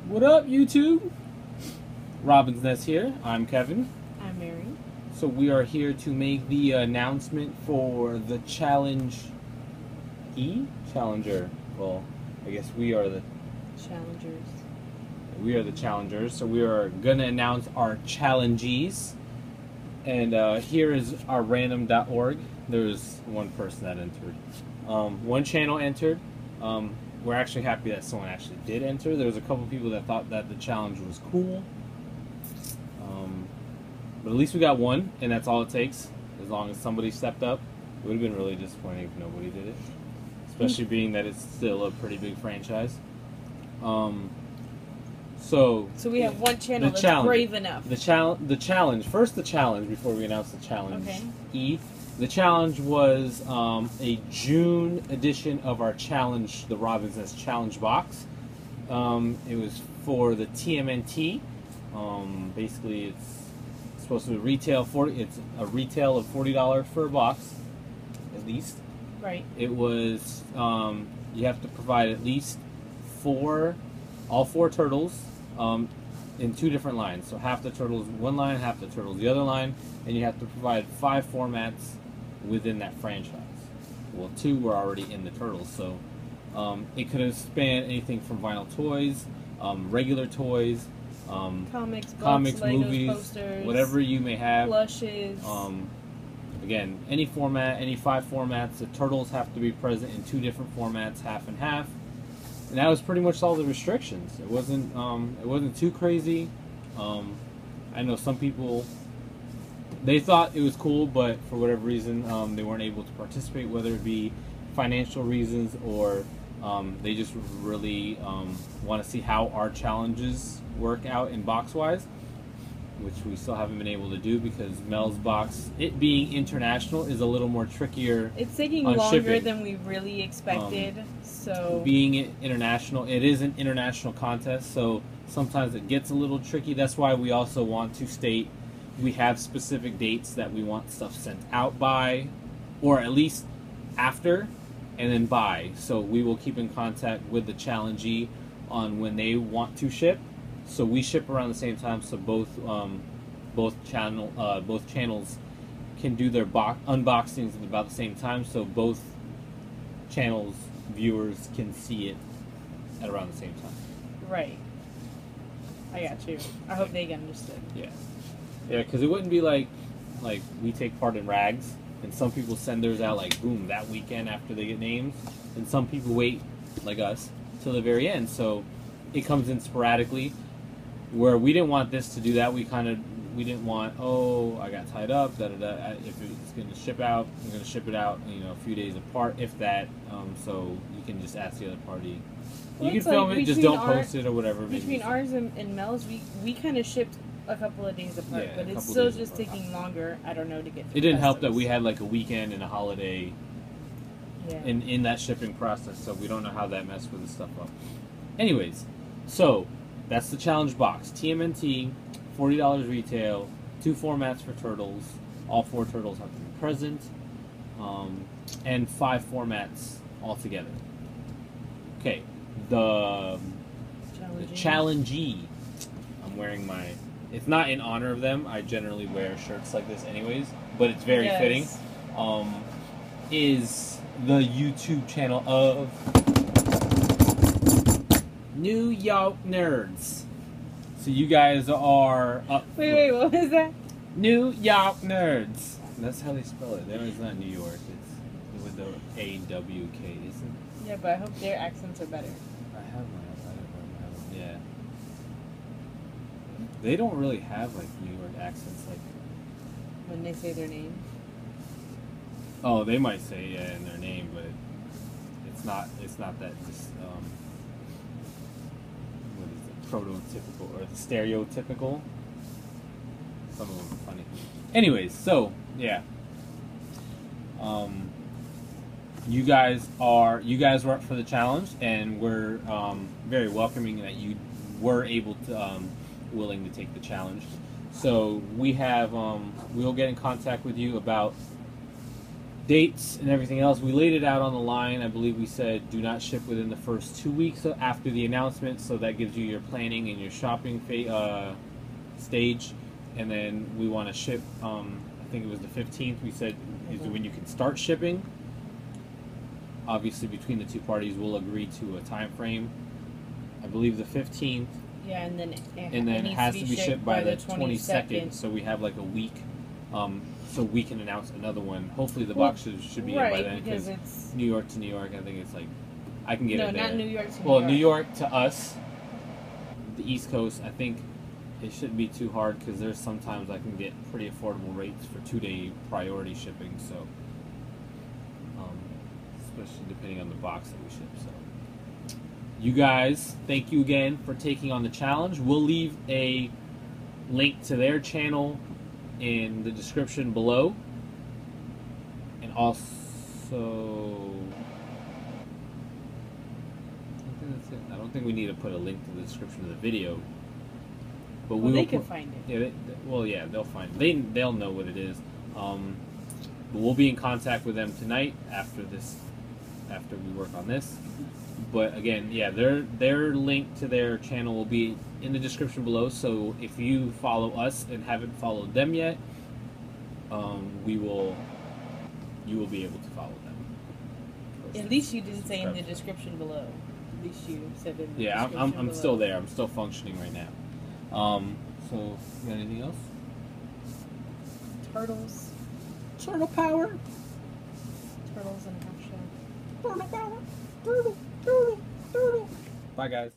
What up, YouTube? Robbins here. I'm Kevin. I'm Mary. So we are here to make the announcement for the Challenger. Well, I guess we are the Challengers. We are the challengers. So we are gonna announce our challengees. And here is our random.org. There's one person that entered. One channel entered. We're actually happy that someone actually did enter. There was a couple people that thought that the challenge was cool. But at least we got one, and that's all it takes. As long as somebody stepped up. It would have been really disappointing if nobody did it. Especially being that it's still a pretty big franchise. So we have one channel that's brave enough. The challenge. First, the challenge before we announce the challenge. Okay. The challenge was a June edition of our challenge, the Robbins Challenge Box. It was for the TMNT. Basically, it's supposed to be retail It's a retail of $40 for a box, at least. Right. It was you have to provide at least all four turtles in two different lines. So half the turtles one line, half the turtles the other line, and you have to provide 5 formats within that franchise. Well, 2 were already in the turtles, so it could have spanned anything from vinyl toys, regular toys, comics, Legos, movies, posters, whatever you may have. Plushes. Again, any format, any 5 formats. The turtles have to be present in 2 different formats, half and half. And that was pretty much all the restrictions. It wasn't too crazy. I know some people, they thought it was cool, but for whatever reason, they weren't able to participate, whether it be financial reasons or they just really want to see how our challenges work out in box-wise, which we still haven't been able to do because Mel's box, it being international, is a little more trickier. It's taking longer than we really expected. So being international, it is an international contest, so sometimes it gets a little tricky. That's why we also want to state we have specific dates that we want stuff sent out by, or at least after, and then by. So we will keep in contact with the challengee on when they want to ship. So we ship around the same time, so both channels can do their unboxings at about the same time. So both channels viewers can see it at around the same time. Right. I got you. I hope they get understood. Yeah. Yeah, because it wouldn't be like we take part in rags, and some people send theirs out like boom that weekend after they get names, and some people wait like us till the very end. So it comes in sporadically. Where we didn't want this to do that, we didn't want, oh, I got tied up, da da da. If it's going to ship out, I'm going to ship it out, a few days apart, if that. So you can just ask the other party. Well, you can film it, just don't post it or whatever. Between ours and Mel's, we kind of shipped a couple of days apart, yeah, but it's still just taking longer. I don't know to get. It didn't help that we had like a weekend and a holiday. Yeah. In that shipping process, so we don't know how that messed with the stuff up. Anyways, so that's the challenge box. TMNT, $40 retail, 2 formats for turtles. All 4 turtles have to be present, and 5 formats altogether. Okay, the challengee. I'm wearing my. It's not in honor of them. I generally wear shirts like this anyways, but it's very fitting. Is the YouTube channel of New Yawk Nerds. So you guys are up. Wait, what was that? New Yawk Nerds. That's how they spell it. It's not New York. It's with the A-W-K, isn't it? Yeah, but I hope their accents are better. I have yeah. They don't really have like New York accents like when they say their name. Oh, they might say in their name, but it's not that just what is it, prototypical or stereotypical. Some of them are funny. Anyways, so yeah. You guys were up for the challenge, and we're very welcoming that you were able to willing to take the challenge. So we have we'll get in contact with you about dates and everything else, we laid it out on the line. I believe we said do not ship within the first 2 weeks after the announcement, so that gives you your planning and your shopping stage. And then we want to ship, I think it was the 15th, we said is when you can start shipping. Obviously, between the two parties, we'll agree to a time frame. I believe the 15th. Yeah, and then it has to be shipped by the 22nd, so we have like a week. So we can announce another one. Hopefully the boxes should be in by then, because it's New York to New York, I think it's like, I can get it there. No, not New York to New York. Well, New York to us, the East Coast, I think it shouldn't be too hard, because there's sometimes I can get pretty affordable rates for 2-day priority shipping, so, especially depending on the box that we ship, so. You guys, thank you again for taking on the challenge. We'll leave a link to their channel in the description below, and also I think that's it. I don't think we need to put a link to the description of the video, but they can find it. Yeah, they'll find it. They'll know what it is. But we'll be in contact with them tonight after we work on this. But again, yeah, their link to their channel will be in the description below. So if you follow us and haven't followed them yet, you will be able to follow them. At least you didn't say in the description below. At least you said in the description below. I'm still there. I'm still functioning right now. So you got anything else? Turtles. Turtle power. Turtles and half shell. Turtle power. Turtle. Turtle. Turtle. Bye, guys.